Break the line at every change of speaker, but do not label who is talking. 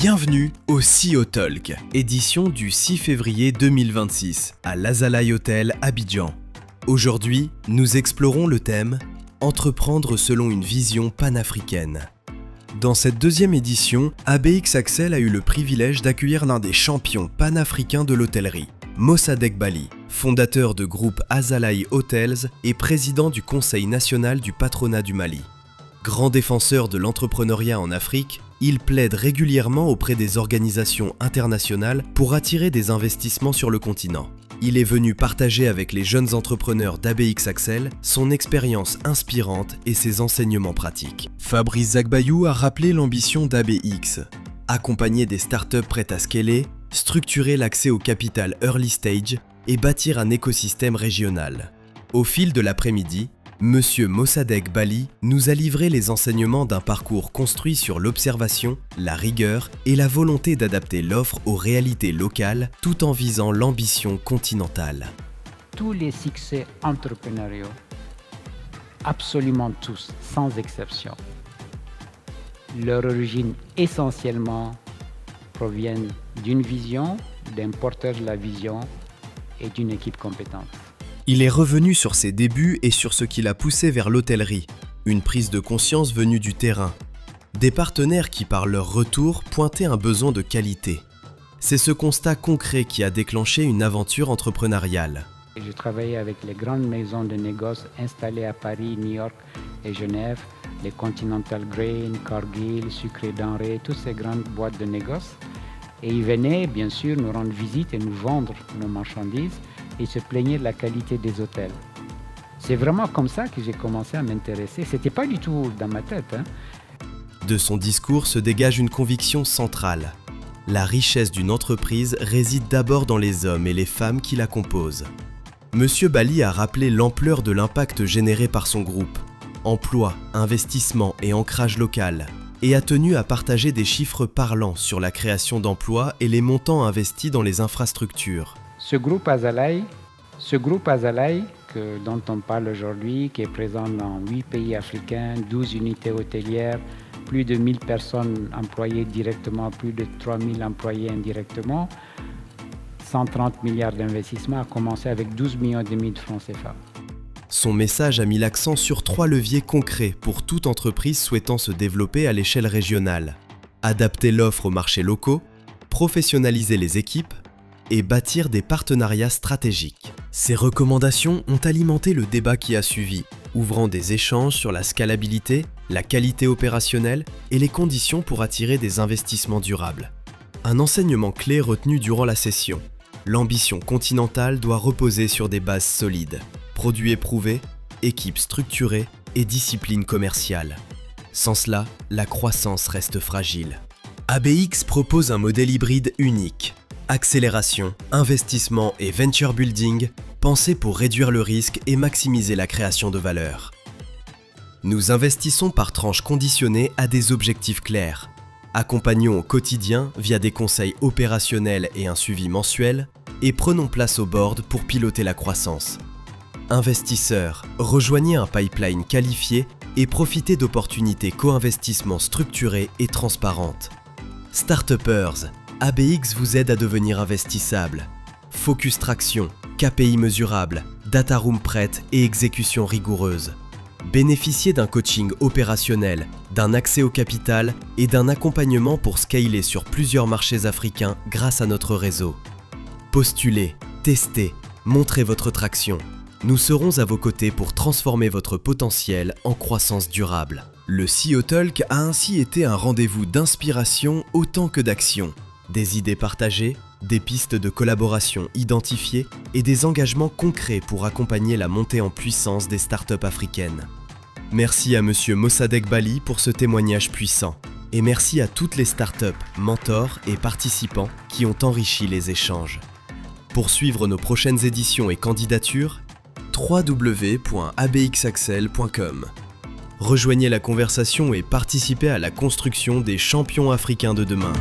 Bienvenue au CEO Talk, édition du 6 février 2026 à l'Azalaï Hotel Abidjan. Aujourd'hui, nous explorons le thème « Entreprendre selon une vision panafricaine ». Dans cette deuxième édition, ABX Axel a eu le privilège d'accueillir l'un des champions panafricains de l'hôtellerie, Mossadegh Bali, fondateur de groupe Azalaï Hotels et président du Conseil national du patronat du Mali. Grand défenseur de l'entrepreneuriat en Afrique, il plaide régulièrement auprès des organisations internationales pour attirer des investissements sur le continent. Il est venu partager avec les jeunes entrepreneurs d'ABX Axel son expérience inspirante et ses enseignements pratiques. Fabrice Zagbayou a rappelé l'ambition d'ABX, accompagner des startups prêtes à scaler, structurer l'accès au capital early stage et bâtir un écosystème régional. Au fil de l'après-midi, Monsieur Mossadegh Bali nous a livré les enseignements d'un parcours construit sur l'observation, la rigueur et la volonté d'adapter l'offre aux réalités locales tout en visant l'ambition continentale.
Tous les succès entrepreneuriaux, absolument tous, sans exception, leur origine essentiellement proviennent d'une vision, d'un porteur de la vision et d'une équipe compétente.
Il est revenu sur ses débuts et sur ce qui l'a poussé vers l'hôtellerie, une prise de conscience venue du terrain. Des partenaires qui, par leur retour, pointaient un besoin de qualité. C'est ce constat concret qui a déclenché une aventure entrepreneuriale.
J'ai travaillé avec les grandes maisons de négoce installées à Paris, New York et Genève, les Continental Grain, Cargill, Sucre et Denrées, toutes ces grandes boîtes de négoce. Et ils venaient, bien sûr, nous rendre visite et nous vendre nos marchandises et se plaignaient de la qualité des hôtels. C'est vraiment comme ça que j'ai commencé à m'intéresser. C'était pas du tout dans ma tête.
De son discours se dégage une conviction centrale. La richesse d'une entreprise réside d'abord dans les hommes et les femmes qui la composent. Monsieur Bali a rappelé l'ampleur de l'impact généré par son groupe. Emploi, investissement et ancrage local. Et a tenu à partager des chiffres parlants sur la création d'emplois et les montants investis dans les infrastructures.
Ce groupe Azalaï dont on parle aujourd'hui, qui est présent dans 8 pays africains, 12 unités hôtelières, plus de 1000 personnes employées directement, plus de 3000 employés indirectement, 130 milliards d'investissements, a commencé avec 12 millions et demi de francs CFA.
Son message a mis l'accent sur 3 leviers concrets pour toute entreprise souhaitant se développer à l'échelle régionale. Adapter l'offre aux marchés locaux, professionnaliser les équipes et bâtir des partenariats stratégiques. Ces recommandations ont alimenté le débat qui a suivi, ouvrant des échanges sur la scalabilité, la qualité opérationnelle et les conditions pour attirer des investissements durables. Un enseignement clé retenu durant la session. L'ambition continentale doit reposer sur des bases solides. Produits éprouvés, équipes structurées et discipline commerciale. Sans cela, la croissance reste fragile. ABX propose un modèle hybride unique. Accélération, investissement et venture building, pensés pour réduire le risque et maximiser la création de valeur. Nous investissons par tranches conditionnées à des objectifs clairs. Accompagnons au quotidien via des conseils opérationnels et un suivi mensuel, et prenons place au board pour piloter la croissance. Investisseurs, rejoignez un pipeline qualifié et profitez d'opportunités co-investissement structurées et transparentes. Start-upers, ABX vous aide à devenir investissable. Focus traction, KPI mesurable, data room prête et exécution rigoureuse. Bénéficiez d'un coaching opérationnel, d'un accès au capital et d'un accompagnement pour scaler sur plusieurs marchés africains grâce à notre réseau. Postulez, testez, montrez votre traction. Nous serons à vos côtés pour transformer votre potentiel en croissance durable. Le CEO Talk a ainsi été un rendez-vous d'inspiration autant que d'action. Des idées partagées, des pistes de collaboration identifiées et des engagements concrets pour accompagner la montée en puissance des startups africaines. Merci à Monsieur Mossadegh Bali pour ce témoignage puissant. Et merci à toutes les startups, mentors et participants qui ont enrichi les échanges. Pour suivre nos prochaines éditions et candidatures, www.abxaxel.com. Rejoignez la conversation et participez à la construction des champions africains de demain.